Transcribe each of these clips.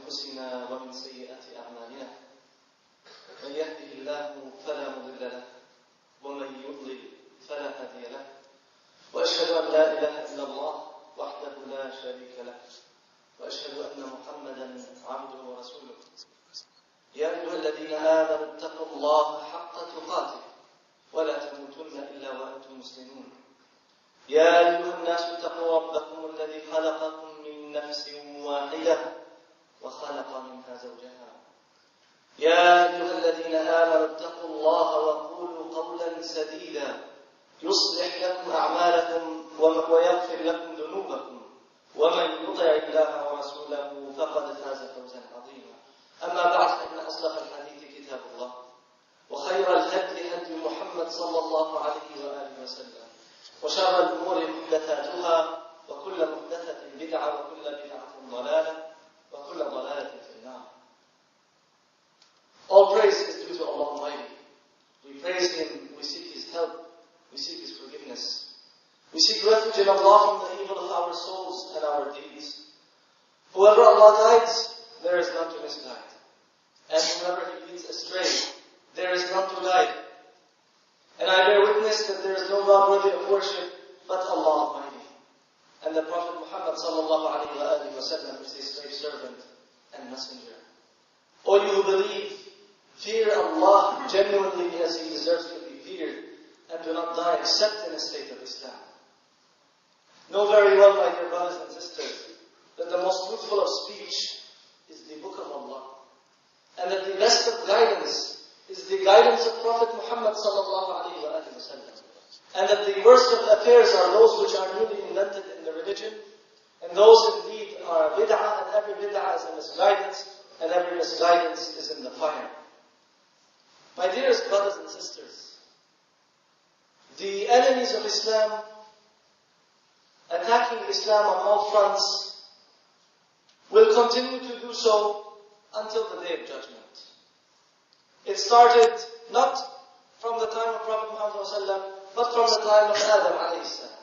أنفسنا ومن سيئات أعمالنا من يهده الله فلا مضل له ومن يضلل فلا هادي له وأشهد أن لا إله إلا الله وحده لا شريك له وأشهد أن محمدا عبده ورسوله يا أيها الذين آمنوا اتقوا الله حق تقاته ولا تموتن إلا وأنتم مسلمون يا أيها الناس اتقوا ربكم الذي خلقكم من نفس واحدة وخلق منها زوجها يا أيها الذين آمنوا اتقوا الله وقولوا قولا سديدا يصلح لكم أعمالكم ويغفر لكم ذنوبكم ومن يطع الله ورسوله فقد فاز فوزا عظيما أما بعد فإن أصدق الحديث كتاب الله وخير الهدي هدي محمد صلى الله عليه وآله وسلم وشر الأمور محدثاتها وكل محدثة بدعة وكل بدعة ضلالة وكل ضلالة في النار. All praise is due to Allah Almighty. We praise Him, we seek His help, we seek His forgiveness. We seek refuge in Allah from the evil of our souls and our deeds. Whoever Allah guides, there is none to misguide. And whoever He leads astray, there is none to guide. And I bear witness that there is no God worthy of worship but Allah Almighty. And the Prophet Muhammad sallallahu alayhi wa sallam is His slave servant and messenger. O you who believe, fear Allah genuinely as He deserves to be feared, and do not die except in a state of Islam. Know very well, my dear brothers and sisters, that the most fruitful of speech is the Book of Allah, and that the best of guidance is the guidance of Prophet Muhammad sallallahu alayhi wa sallam, and that the worst of affairs are those which are newly invented in the religion, and those indeed are bid'ah, and every bid'ah is a misguidance, and every misguidance is in the fire. My dearest brothers and sisters, the enemies of Islam, attacking Islam on all fronts, will continue to do so until the Day of Judgment. It started not from the time of Prophet Muhammad but from the time of Adam alayhi salam,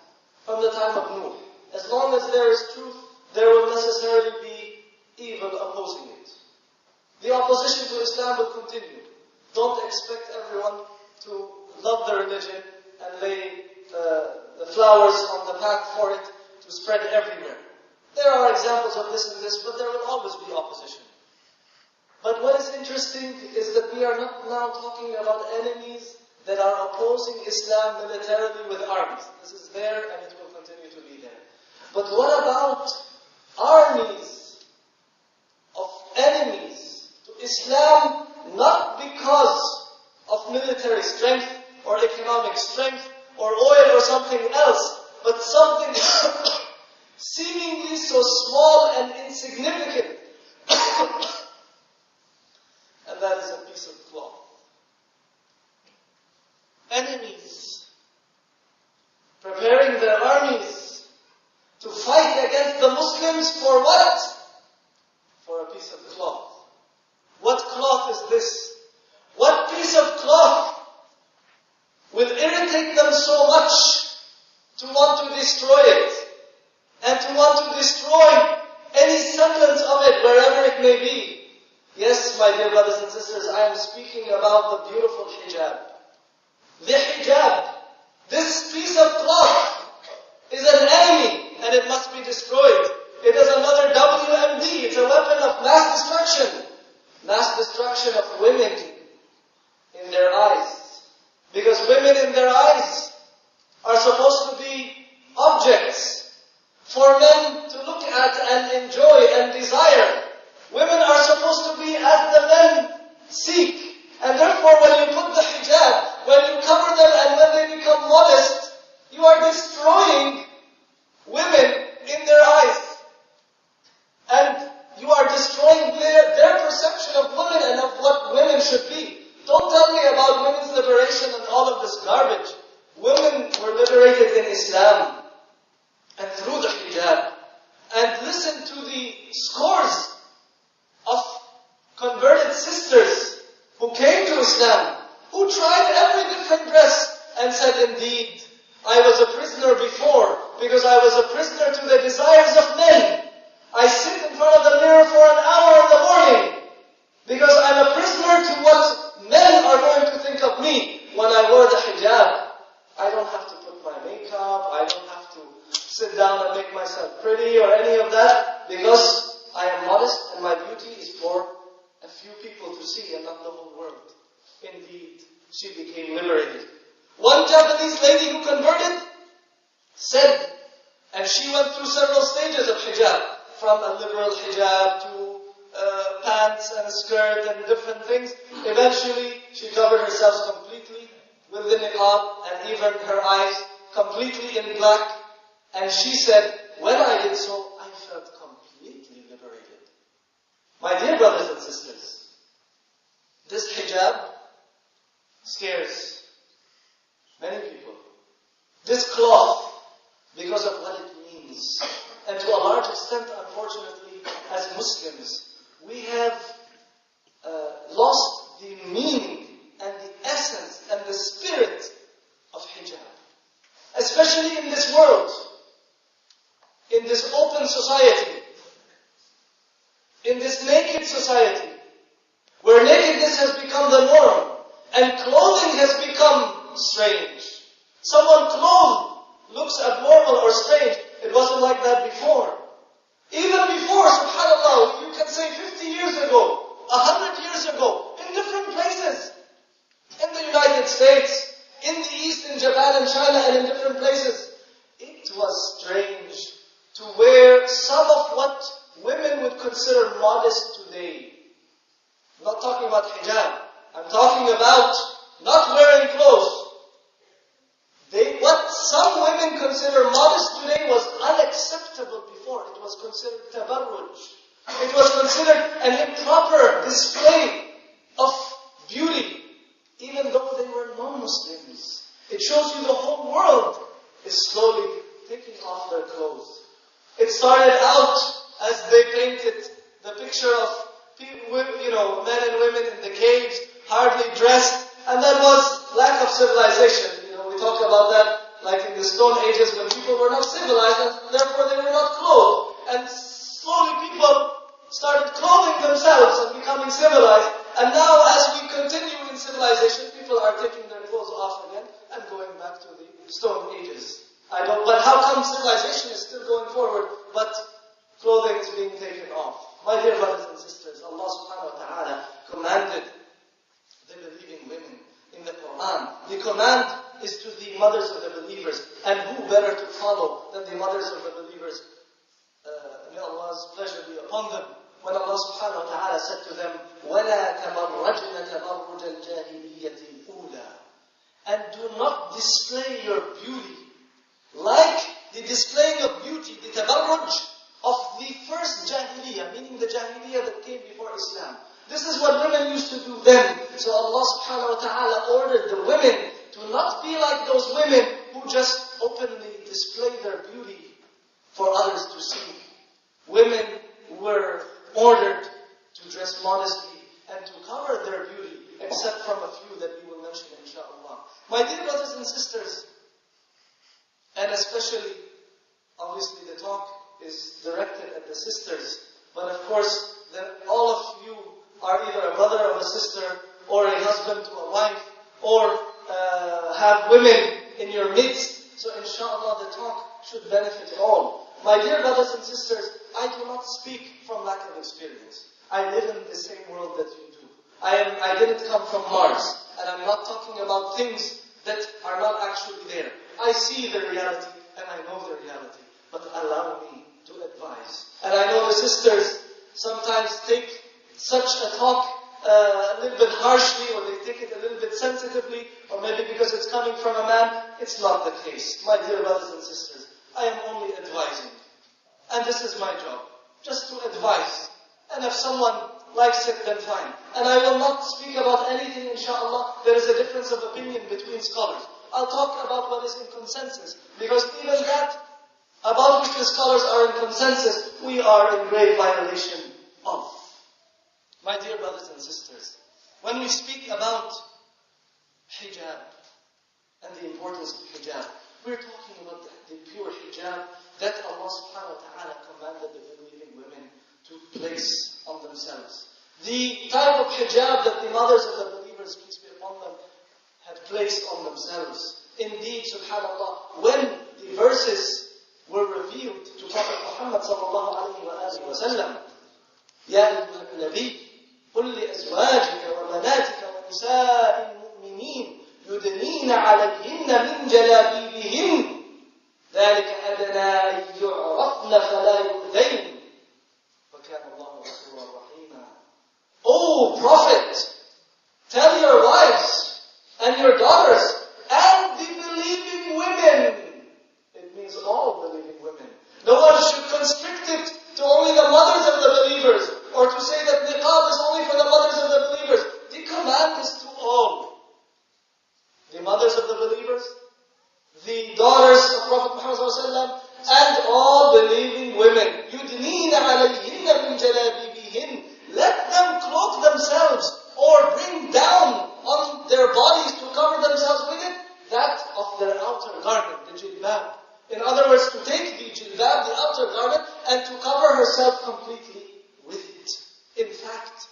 from the time of Nuh. As long as there is truth, there will necessarily be evil opposing it. The opposition to Islam will continue. Don't expect everyone to love the religion and lay the flowers on the path for it to spread everywhere. There are examples of this and this, but there will always be opposition. But what is interesting is that we are not now talking about enemies that are opposing Islam militarily with armies. This is there and it will continue to be there. But what about armies of enemies to Islam, not because of military strength or economic strength or oil or something else, but something seemingly so small and insignificant, and that is a piece of cloth. Enemies preparing their armies to fight against the Muslims for what? For a piece of cloth. What cloth is this? What piece of cloth will irritate them so much to want to destroy it, and to want to destroy any semblance of it wherever it may be? Yes, my dear brothers and sisters, I am speaking about the beautiful hijab. The hijab, this piece of cloth, is an enemy and it must be destroyed. It is another WMD, it's a weapon of mass destruction. Mass destruction of women in their eyes. Because women in their eyes are supposed to be objects for men to look at and enjoy and desire. Women are supposed to be as the men seek. And therefore when you put the hijab, when you cover them and when they become modest, you are destroying women in their eyes. And you are destroying their perception of women and of what women should be. Don't tell me about women's liberation and all of this garbage. Women were liberated in Islam and through the hijab. And listen to the scores of converted sisters who came to Islam, who tried every different dress and said, indeed, I was a prisoner before because I was a prisoner to the desires of men. I sit in front of the mirror for an hour in the morning because I'm a prisoner to what men are going to think of me when I wear the hijab. I don't have to put my makeup. I don't have to sit down and make myself pretty or any of that because I am modest and my beauty is for a few people to see and not the whole world. Indeed, she became liberated. One Japanese lady who converted said, and she went through several stages of hijab, from a liberal hijab to pants and a skirt and different things. Eventually, she covered herself completely with the niqab and even her eyes completely in black. And she said, when I did so, I felt completely liberated. My dear brothers and sisters, this hijab scares many people. This cloth, because of what it means. And to a large extent, unfortunately, as Muslims, we have lost the meaning and the essence and the spirit of hijab. Especially in this world, in this open society, in this naked society, where nakedness has become the norm, and clothing has become strange. Someone clothed looks abnormal or strange. It wasn't like that before. Even before, subhanAllah, you can say 50 years ago, 100 years ago, in different places. In the United States, in the East, in Japan and China, and in different places. It was strange to wear some of what women would consider modest today. I'm not talking about hijab. I'm talking about not wearing clothes. What some women consider modest today was unacceptable before. It was considered tabarruj. It was considered an improper display of beauty, even though they were non-Muslims. It shows you the whole world is slowly taking off their clothes. It started out as they painted the picture of people, men and women in the caves, hardly dressed, and that was lack of civilization. We talk about that like in the Stone Ages when people were not civilized and therefore they were not clothed. And slowly people started clothing themselves and becoming civilized. And now as we continue in civilization, people are taking their clothes off again and going back to the Stone Ages. But how come civilization is still going forward, but clothing is being taken off? My dear brothers and sisters, Allah subhanahu wa ta'ala commanded the believing women in the Quran. The command is to the mothers of the believers. And who better to follow than the mothers of the believers? May Allah's pleasure be upon them. When Allah subhanahu wa ta'ala said to them, وَلَا تَبَرَّجْنَ تَبَرُّجَ الْجَاهِلِيَّةِ الْأُولَى. And do not display your beauty like the displaying of beauty, the tabarruj of the first jahiliyyah, meaning the jahiliyyah that came before Islam. This is what women used to do then. So Allah subhanahu wa ta'ala ordered the women to not be like those women who just openly display their beauty for others to see. Women were ordered to dress modestly and to cover their beauty, except from a few that we will mention inshaAllah. My dear brothers and sisters, and especially, obviously the talk is directed at the sisters, but of course, all of you are either a brother or a sister, or a husband to a wife, or have women in your midst. So inshallah the talk should benefit all. My dear brothers and sisters, I do not speak from lack of experience. I live in the same world that you do. I didn't come from Mars, and I'm not talking about things that are not actually there. I see the reality, and I know the reality, but allow me to advise. And I know the sisters sometimes take such a talk a little bit harshly, or they take it a little bit sensitively, or maybe because it's coming from a man. It's not the case. My dear brothers and sisters, I am only advising. And this is my job, just to advise. And if someone likes it, then fine. And I will not speak about anything, inshallah. There is a difference of opinion between scholars. I'll talk about what is in consensus, because even that, about which the scholars are in consensus, we are in grave violation of. My dear brothers and sisters, when we speak about hijab and the importance of hijab, We're talking about the pure hijab that Allah subhanahu wa ta'ala commanded the believing women to place on themselves. The type of hijab that the mothers of the believers, peace be upon them, had placed on themselves. Indeed, subhanAllah, when the verses were revealed to Prophet Muhammad sallallahu alayhi wa sallam, يا أيها النبي قل لأزواجك وبناتك ونساء المؤمنين يدنين عليهن من جلابيبهن ذلك أدنى أن يعرفن فلا يؤذين وكان الله غفورا رحيما. O Prophet, tell your wives and your daughters and the believing women. It means all believing women. No one should constrict it to only the mothers of the believers, or to say that niqab is only for the mothers of the believers. The command is to all. The mothers of the believers, the daughters of Prophet Muhammad ﷺ, and all believing women. يُدْنِينَ عَلَيْهِنَّ مِنْ جَلَابِيبِهِنَّ. Let them cloak themselves or bring down on their bodies to cover themselves with it, that of their outer garment, the jilbab. In other words, to take the jilbab, the outer garment, and to cover herself completely with it. In fact,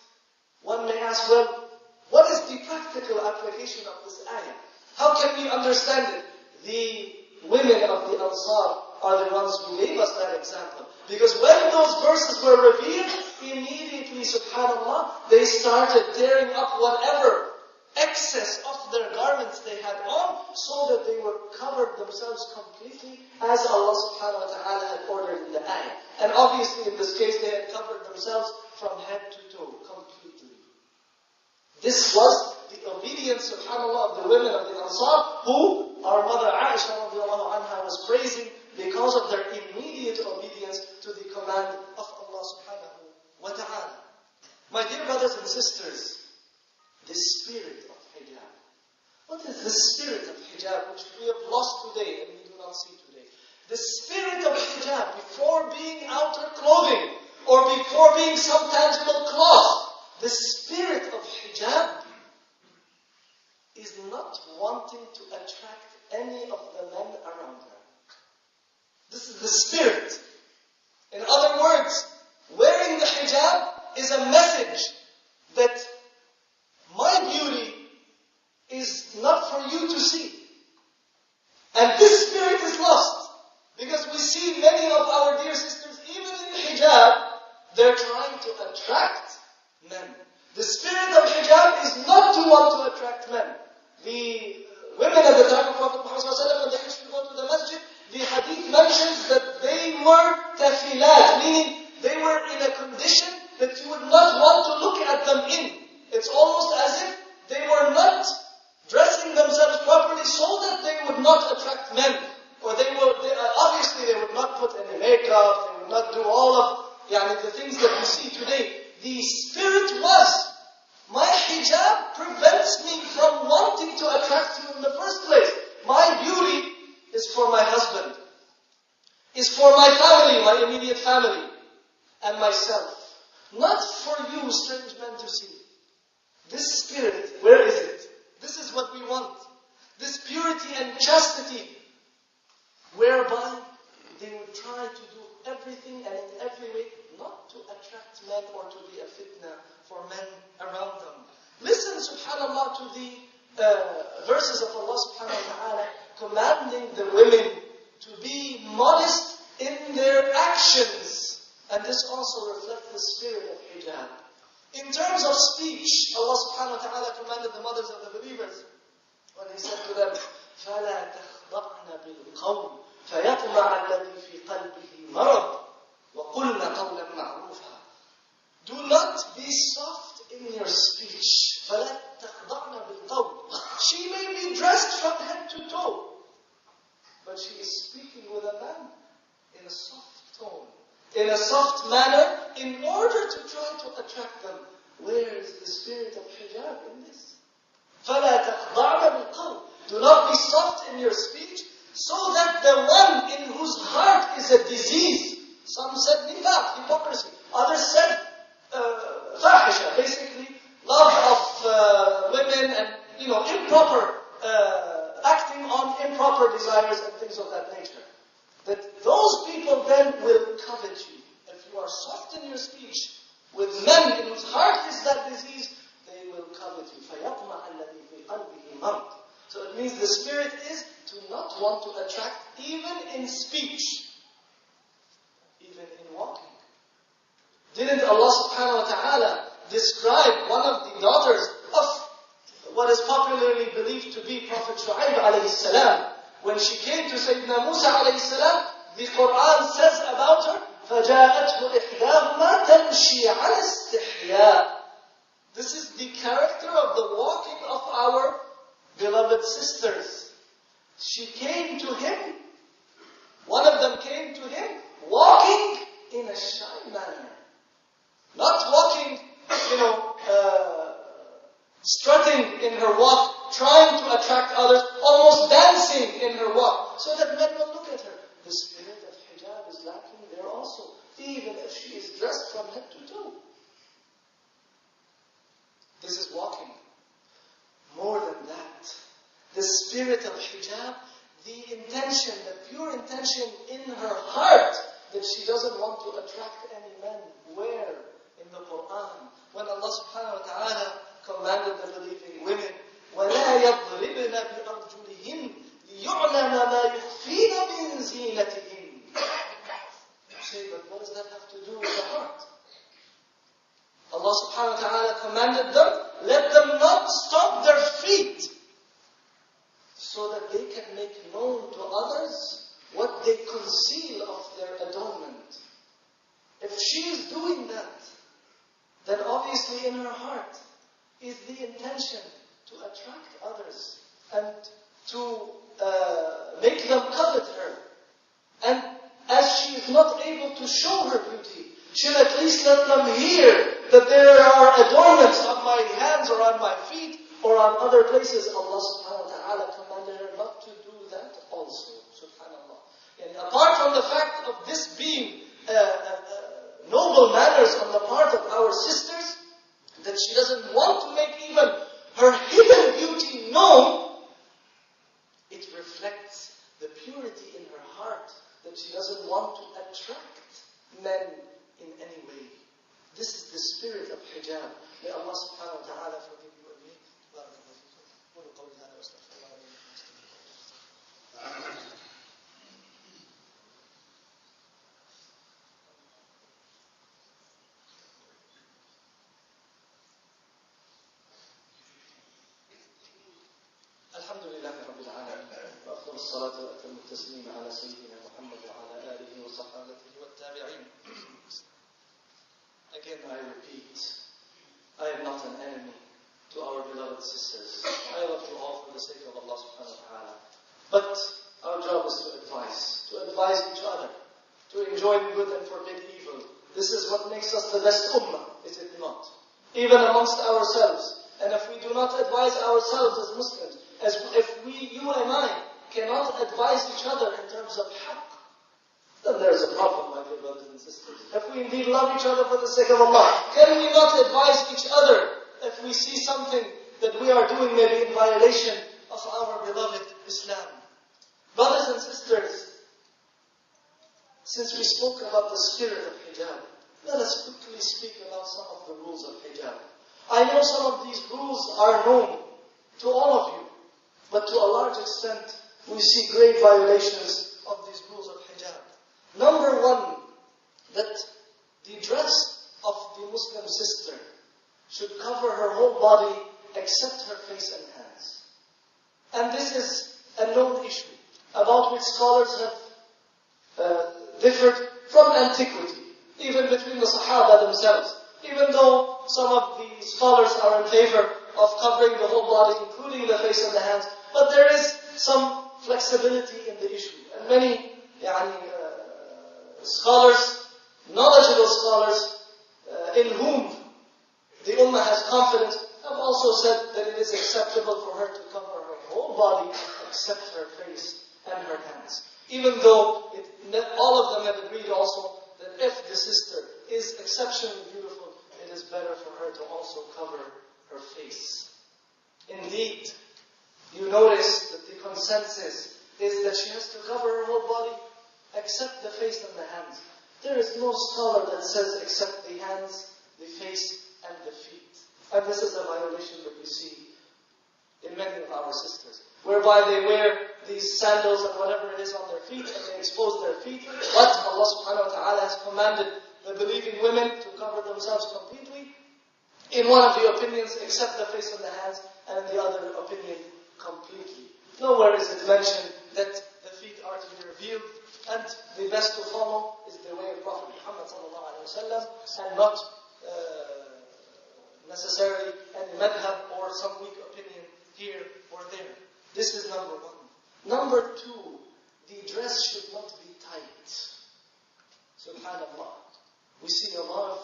one may ask, well, what is the practical application of this ayah? How can we understand it? The women of the Ansar are the ones who gave us that example. Because when those verses were revealed, immediately, subhanAllah, they started tearing up whatever excess of their garments they had on, so that they were covered themselves completely, as Allah subhanahu wa ta'ala had ordered in the ayah. And obviously in this case they had covered themselves from head to toe, completely. This was the obedience, subhanAllah, of the women of the Ansar, who our mother Aisha radiallahu anha was praising because of their immediate obedience to the command of Allah subhanahu wa ta'ala. My dear brothers and sisters, the spirit of hijab. What is the spirit of hijab which we have lost today and we do not see today? The spirit of hijab, before being outer clothing or before being some tangible cloth, the spirit of hijab is not wanting to attract any of the men around her. This is the spirit. In other words, wearing the hijab is a message that my beauty is not for you to see. And this spirit is lost. Because we see many of our dear sisters, even in hijab, they're trying to attract men. The spirit of hijab is not to want to attract men. The women at the time of Prophet Muhammad ﷺ, when they used to go to the masjid, the hadith mentions that they were tafilat, meaning they were in a condition that you would not want to look at them in. It's almost as if they were not dressing themselves properly so that they would not attract men. Or obviously they would not put any makeup, they would not do all of the things that we see today. The spirit was, my hijab prevents me from wanting to attract you in the first place. My beauty is for my husband, is for my family, my immediate family, and myself. Not for you, strange men, to see. This spirit, where is it? This is what we want. This purity and chastity, whereby they would try to do everything and in every way not to attract men or to be a fitna for men around them. Listen, subhanAllah, to the verses of Allah subhanahu wa ta'ala commanding the women to be modest in their actions. And this also reflects the spirit of hijab. In terms of speech, Allah subhanahu wa ta'ala commanded the mothers of the believers when He said to them, فَلَا تَخْضَعْنَ بِالْقَوْلِ فَيَطْمَعَ الَّذِي فِي قَلْبِهِ مَرَضٌ وَقُلْنَ قَوْلًا مَعْرُوفًا. Do not be soft in your speech. فَلَا تَخْضَعْنَ بِالْقَوْلِ. She may be dressed from head to toe, but she is speaking with a man in a soft tone, in a soft manner, in order to try to attract them. Where is the spirit of hijab in this? فَلَا تَخْضَعْنَ بِالْقَوْلِ. Do not be soft in your speech, so that the one in whose heart is a disease. Some said nifaq, hypocrisy. Others said fahisha, basically love of women and improper acting acting on improper desires and things of that nature. That those people then will covet you. If you are soft in your speech with men in whose heart is that disease, they will covet you. فَيَطْمَعَ الَّذِي فِي قَلْبِهِ مَرْضٌ. So it means the spirit is to not want to attract even in speech, even in walking. Didn't Allah subhanahu wa ta'ala describe one of the daughters of what is popularly believed to be Prophet Shu'aib alayhi salam? When she came to Sayyidina Musa alayhi salam, the Quran says about her, فَجَاءَتْهُ إِحْدَاهُمَا تَمْشِي عَلَى اسْتِحْيَاءٍ. This is the character of the walking of our beloved sisters. She came to him, one of them came to him, walking in a shy manner. Not walking, strutting in her walk, trying to attract others, almost dancing in her walk, so that men will look at her. The spirit of hijab is lacking there also, even if she is dressed from head to toe. This is walking. More than that, the spirit of hijab, the intention, the pure intention in her heart, that she doesn't want to attract any men. Where? In the Quran, when Allah subhanahu wa ta'ala commanded the believing women, وَلَا يَضْرِبْنَ بِأَرْجُلِهِنْ لِيُعْلَمَ مَا يُخْفِينَ مِنْ زِينَتِهِنْ. You say, but what does that have to do with the heart? Allah subhanahu wa ta'ala commanded them, let them not stomp their feet, so that they can make known to others what they conceal of their adornment. If she is doing that, then obviously in her heart is the intention to attract others and to make them covet her. And as she is not able to show her beauty, she'll at least let them hear that there are adornments on my hands or on my feet or on other places. Allah subhanahu wa ta'ala commanded her not to do that also. Subhanallah. And apart from the fact of this being noble manners on the part of our sisters, that she doesn't want to make even her hidden beauty known, it reflects the purity in her heart, that she doesn't want to attract men in any way. This is the spirit of hijab. May Allah subhanahu wa ta'ala forgive you and me. الحمد لله رب العالمين وأفضل الصلاة وأتم التسليم على سيدنا محمد وعلى آله وصحابته والتابعين. Again I repeat, I am not an enemy to our beloved sisters. I love you all for the sake of Allah subhanahu wa ta'ala. But our job is to advise each other, to enjoin good and forbid evil. This is what makes us the best ummah, is it not? Even amongst ourselves. And if we do not advise ourselves as Muslims, as if you and I cannot advise each other in terms of haqq, then there's a problem, my dear brothers and sisters. If we indeed love each other for the sake of Allah, can we not advise each other if we see something that we are doing maybe in violation of our beloved Islam? Brothers and sisters, since we spoke about the spirit of hijab, let us quickly speak about some of the rules of hijab. I know some of these rules are known to all of you, but to a large extent, we see great violations of these rules of hijab. Number one, that the dress of the Muslim sister should cover her whole body except her face and hands. And this is a known issue, about which scholars have differed from antiquity, even between the Sahaba themselves. Even though some of the scholars are in favor of covering the whole body, including the face and the hands, but there is some flexibility in the issue. And many scholars, knowledgeable scholars, in whom the Ummah has confidence, have also said that it is acceptable for her to cover her whole body except her face and her hands. Even though all of them have agreed also that if the sister is exceptionally beautiful, it is better for her to also cover her face. Indeed, you notice that the consensus is that she has to cover her whole body except the face and the hands. There is no scholar that says except the hands, the face, and the feet. And this is a violation that we see in many of our sisters, whereby they wear these sandals and whatever it is on their feet, and they expose their feet. But Allah subhanahu wa ta'ala has commanded the believing women to cover themselves completely. In one of the opinions, except the face and the hands, and in the other opinion, completely. Nowhere is it mentioned that the feet are to be revealed, and the best to follow is the way of Prophet Muhammad sallallahu alaihi wasallam, and not necessarily any madhab or some weak opinion here or there. This is number one. Number two, the dress should not be tight. Subhanallah. We see a lot of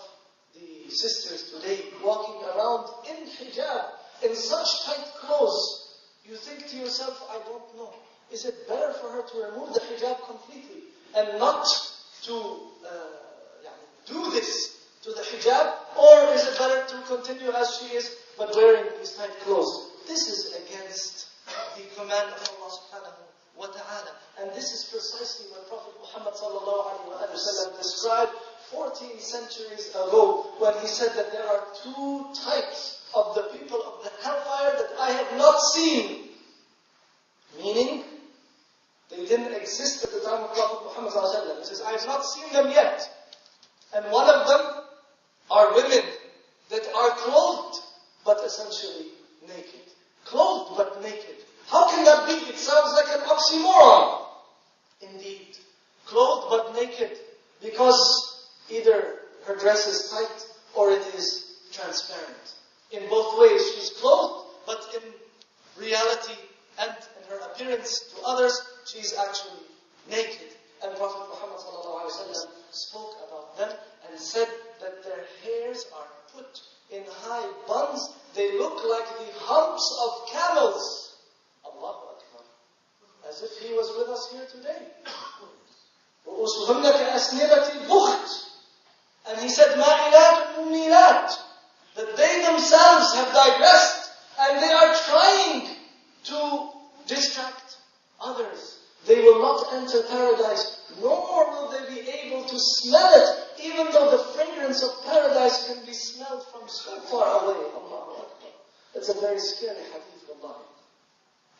the sisters today walking around in hijab, in such tight clothes. You think to yourself, I don't know. Is it better for her to remove the hijab completely and not to do this to the hijab? Or is it better to continue as she is, but wearing these tight clothes? This is against the command of Allah subhanahu wa ta'ala. And this is precisely what Prophet Muhammad sallallahu alaihi wasallam described 14 centuries ago, when he said that there are two types of the people of the hellfire that I have not seen. Meaning, they didn't exist at the time of Prophet Muhammad sallallahu alaihi wasallam. He says, I have not seen them yet. And one of them are women that are clothed, but essentially naked. Clothed, but naked. How can that be? It sounds like an oxymoron. Indeed. Clothed, but naked. Because either her dress is tight, or it is transparent. In both ways, she's clothed, but in reality and in her appearance to others, she's actually naked. And Prophet Muhammad spoke about them and said that their hairs are put in high buns. They look like the humps of camels. Allahu Akbar. As if he was with us here today. And he said, Ma'ilat Mumilat, that they themselves have digressed and they are trying to distract others. They will not enter paradise, nor will they be able to smell it, even though the fragrance of paradise can be smelled from so far away. Allahu Akbar. It's a very scary hadith, wallahi.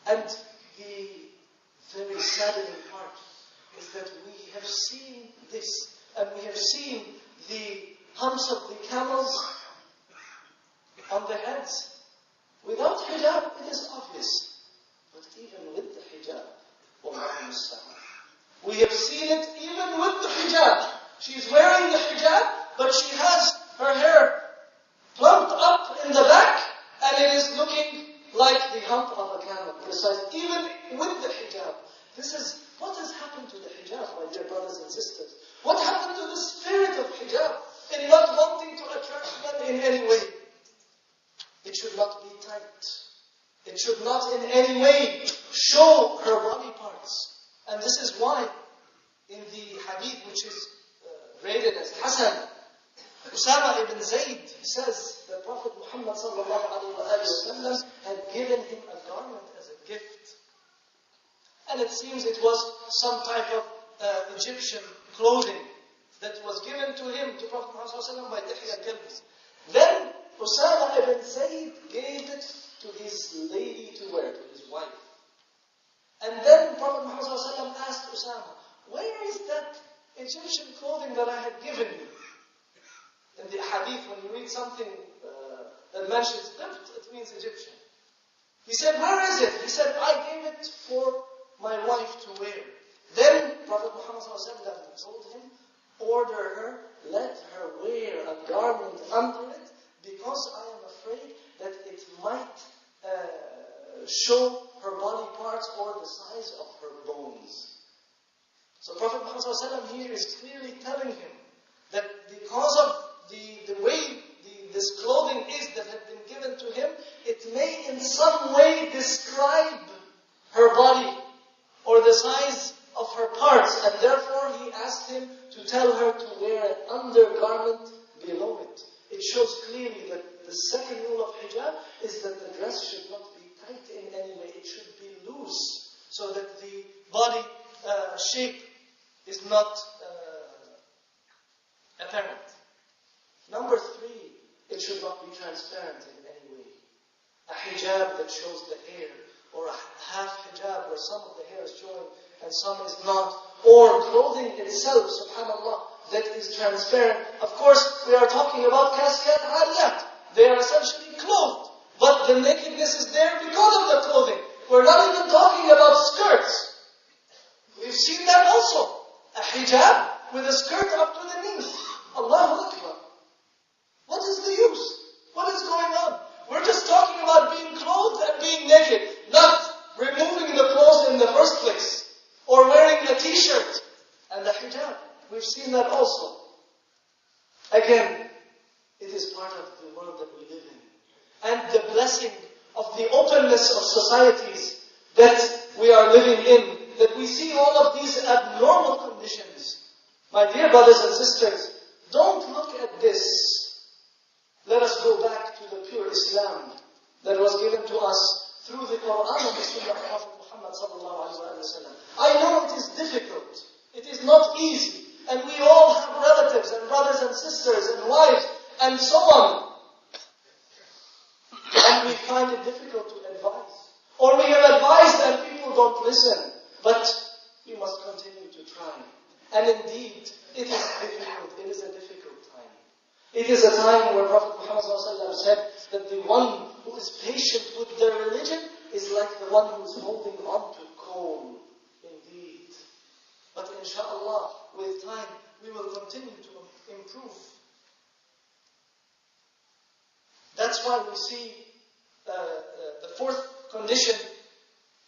And the very saddening part is that we have seen this, and we have seen the humps of the camels on their heads. Without hijab, it is obvious. But even with the hijab, we have seen it even with the hijab. She's wearing the hijab, but she has her hair plumped up in the back, and it is looking like the hump of a camel, precisely, even with the hijab. This is what has happened to the hijab, my dear brothers and sisters. What happened to the spirit of hijab in not wanting to attract men in any way? It should not be tight. It should not in any way show her body parts. And this is why in the hadith which is rated as Hasan, Usama ibn Zayd says that Prophet Muhammad sallallahu alaihi wasallam had given him a garment as a gift. And it seems it was some type of Egyptian clothing that was given to him, to Prophet Muhammad sallallahu alaihi wasallam by Dihya al-Kalbi. Then Usama ibn Zayd gave it to his lady to wear, to his wife. And then Prophet Muhammad sallallahu alaihi wasallam asked Usama, where is that Egyptian clothing that I had given you? In the hadith, when you read something that mentions Egypt, it means Egyptian. He said, where is it? He said, I gave it for my wife to wear. Then Prophet Muhammad ﷺ told him, order her, let her wear a garment under it, because I am afraid that it might show her body parts or the size of her bones. So Prophet Muhammad ﷺ here is clearly telling him that because of the way this clothing is that had been given to him, it may in some way describe her body or the size of her parts, and therefore he asked him to tell her to wear an undergarment below it. It shows clearly that the second rule of hijab is that the dress should not be tight in any way. It should be loose. so that the body shape is not apparent. Number 3, it should not be transparent in any way. A hijab that shows the hair, or a half hijab where some of the hair is showing and some is not, or clothing itself, subhanallah, that is transparent. Of course, we are talking about kasiyat aliyat. They are essentially clothed, but the nakedness is there because of the clothing. We're not even talking about skirts. We've seen that also. A hijab with a skirt up to the knees. Allahu Akbar. What is the use? What is going on? We're just talking about being clothed and being naked, not removing the clothes in the first place, or wearing a t-shirt and a hijab. We've seen that also. Again, it is part of the world that we live in. And the blessing of the openness of societies that we are living in, that we see all of these abnormal conditions. My dear brothers and sisters, don't look at this. Let us go back to the pure Islam that was given to us through the Quran and the Sunnah of Prophet Muhammad sallallahu alaihi wasallam. I know it is difficult. It is not easy. And we all have relatives and brothers and sisters and wives and so on. And we find it difficult to advise. Or we have advised and people don't listen. But we must continue to try. And indeed, it is difficult. It is a difficult time. It is a time where Prophet Muhammad ﷺ said that the one who is patient with their religion is like the one who is holding on to coal. Indeed. But inshallah, with time, we will continue to improve. That's why we see the 4th condition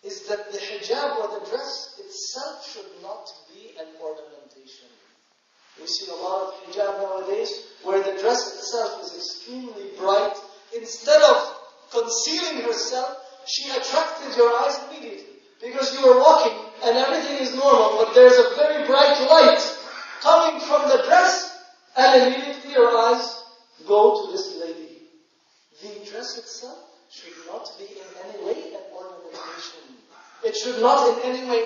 is that the hijab or the dress itself should not be an ornamentation. We see a lot of hijab nowadays where the dress itself is extremely bright. Instead of concealing herself, she attracted your eyes immediately. Because you are walking and everything is normal, but there's a very bright light coming from the dress, and immediately your eyes go to this lady. The dress itself should not be in any way an ornamentation. It should not in any way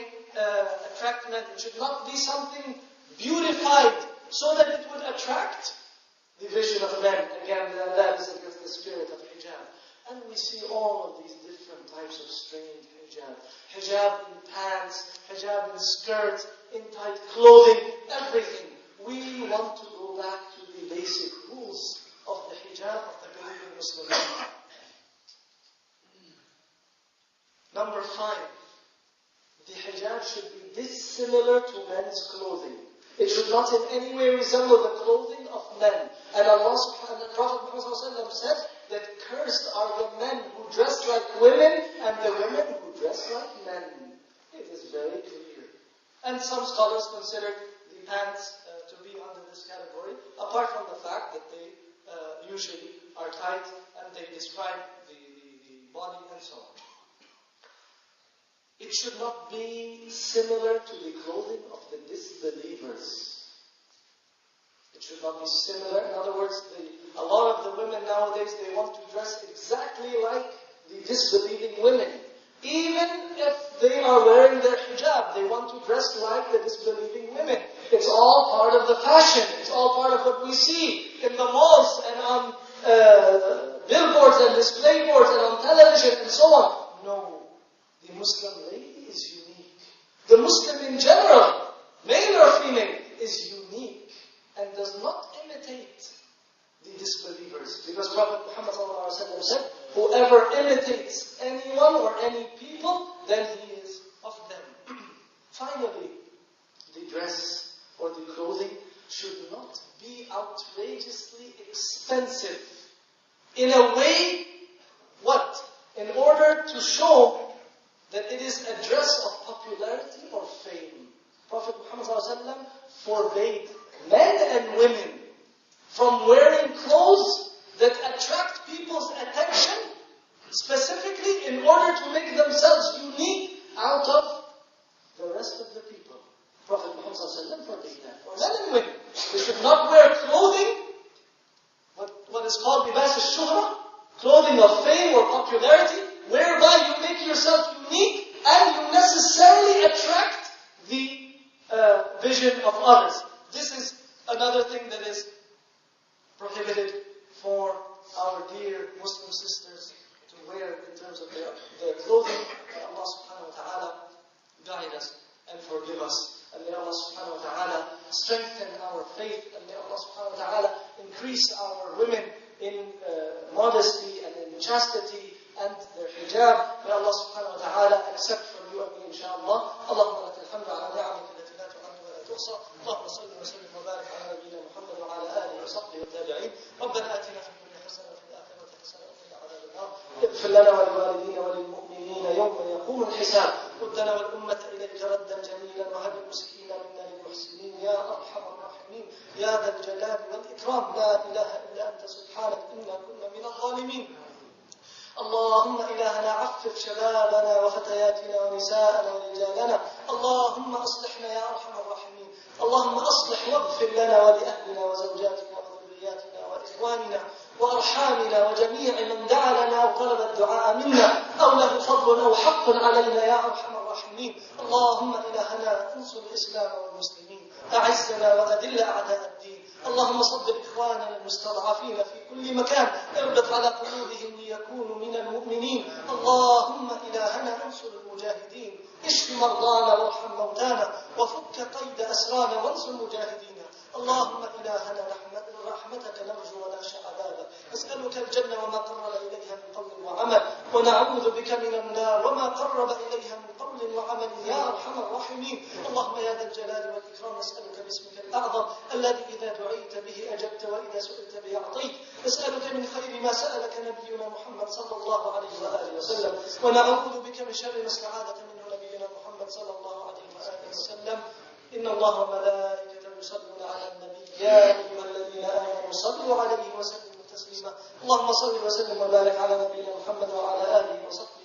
attract men. It should not be something beautified so that it would attract the vision of men. Again, that is against the spirit of hijab. And we see all of these different types of strange hijab. Hijab in pants, hijab in skirts, in tight clothing, everything. We want to go back to the basic rules of the hijab of the believing Muslim. Number 5. The hijab should be dissimilar to men's clothing. It should not in any way resemble the clothing of men. And Allah subhanahu wa ta'ala, Prophet Muhammad said that cursed are the men who dress like women and the women who dress like men. It is very clear. And some scholars consider the pants to be under this category, apart from the fact that they usually are tight and they describe the body and so on. It should not be similar to the clothing of the disbelievers. It should not be similar. In other words, a lot of the women nowadays, they want to dress exactly like the disbelieving women. Even if they are wearing their hijab, they want to dress like the disbelieving women. It's all part of the fashion. It's all part of what we see in the malls and on billboards and display boards and on television and so on. No. The Muslim lady is unique. The Muslim in general, male or female, is unique and does not imitate the disbelievers. Because Prophet Muhammad said, whoever imitates anyone or any people, then he is of them. Finally, the dress or the clothing should not be outrageously expensive. In a way, what? In order to show that it is a dress of popularity or fame. Prophet Muhammad ﷺ forbade men and women from wearing clothes that attract people's attention, specifically in order to make themselves unique out of the rest of the people. Prophet Muhammad ﷺ forbade that for men and women. They should not wear clothing, what is called libas al-shuhra, clothing of fame or popularity, whereby you make yourself unique and you necessarily vision of others. This is another thing that is prohibited for our dear Muslim sisters to wear in terms of their clothing. May Allah subhanahu wa ta'ala guide us and forgive us. And may Allah subhanahu wa ta'ala strengthen our faith. And may Allah subhanahu wa ta'ala increase our women in modesty and in chastity and their hijab. May Allah subhanahu wa ta'ala accept from you and me, inshaAllah. Allahumma laka alhamdu ala ni'amika allati la tu'addu wa la tuhsa. Allahumma salli wa sallim wa barik ala nabiyyina Muhammad wa ala alihi wa sahbihi wa tabi'in. Rabbana atina fid dunya hasanatan wa fil akhirati hasanatan wa qina adhaban nar. اغفر لنا ولوالدينا وللمؤمنين يوم يقوم الحساب. ردنا والأمة إليك ردا جميلا وهب المسكين منا للمحسنين يا أرحم الراحمين يا ذا الجلال والإكرام. لا إله إلا أنت سبحانك إنا كنا من الظالمين. اللهم إلهنا عفف شبابنا وفتياتنا ونساءنا ورجالنا. اللهم أصلحنا يا أرحم الراحمين. اللهم أصلح واغفر لنا ولأهلنا وزوجاتنا وذرياتنا وإخواننا وأرحامنا وجميع من دعا لنا وطلب الدعاء منا أو له فضل أو حق علينا يا أرحم الراحمين. اللهم إلهنا انصر الإسلام والمسلمين. أعزنا وأذل أعداء الدين. اللهم صبر إخواننا المستضعفين في كل مكان. اربط على قلوبهم ليكونوا من المؤمنين. اللهم إلهنا انصر المجاهدين. اشف مرضانا وارحم موتانا وفك قيد أسرانا وانصر مجاهدينا. اللهم إلهنا رحمتك نرجو ونخشى عذابك. نسألك الجنة وما قرب إليها من قول وعمل ونعوذ بك من النار وما قرب إليها من قول وعمل يا أرحم الراحمين. اللهم يا ذا الجلال والإكرام نسألك باسمك الأعظم الذي إذا دعيت به أجبت وإذا سئلت به أعطيت. نسألك من خير ما سألك نبينا محمد صلى الله عليه وآله وسلم ونعوذ بك من شر ما استعاذك منه نبينا محمد صلى الله عليه وآله وسلم. إن الله وملائكته يصلون على النبي يا أيها الذين آمنوا صلوا عليه وسلموا تسليما. اللهم صل وسلم وبارك على نبينا محمد وعلى آله وصحبه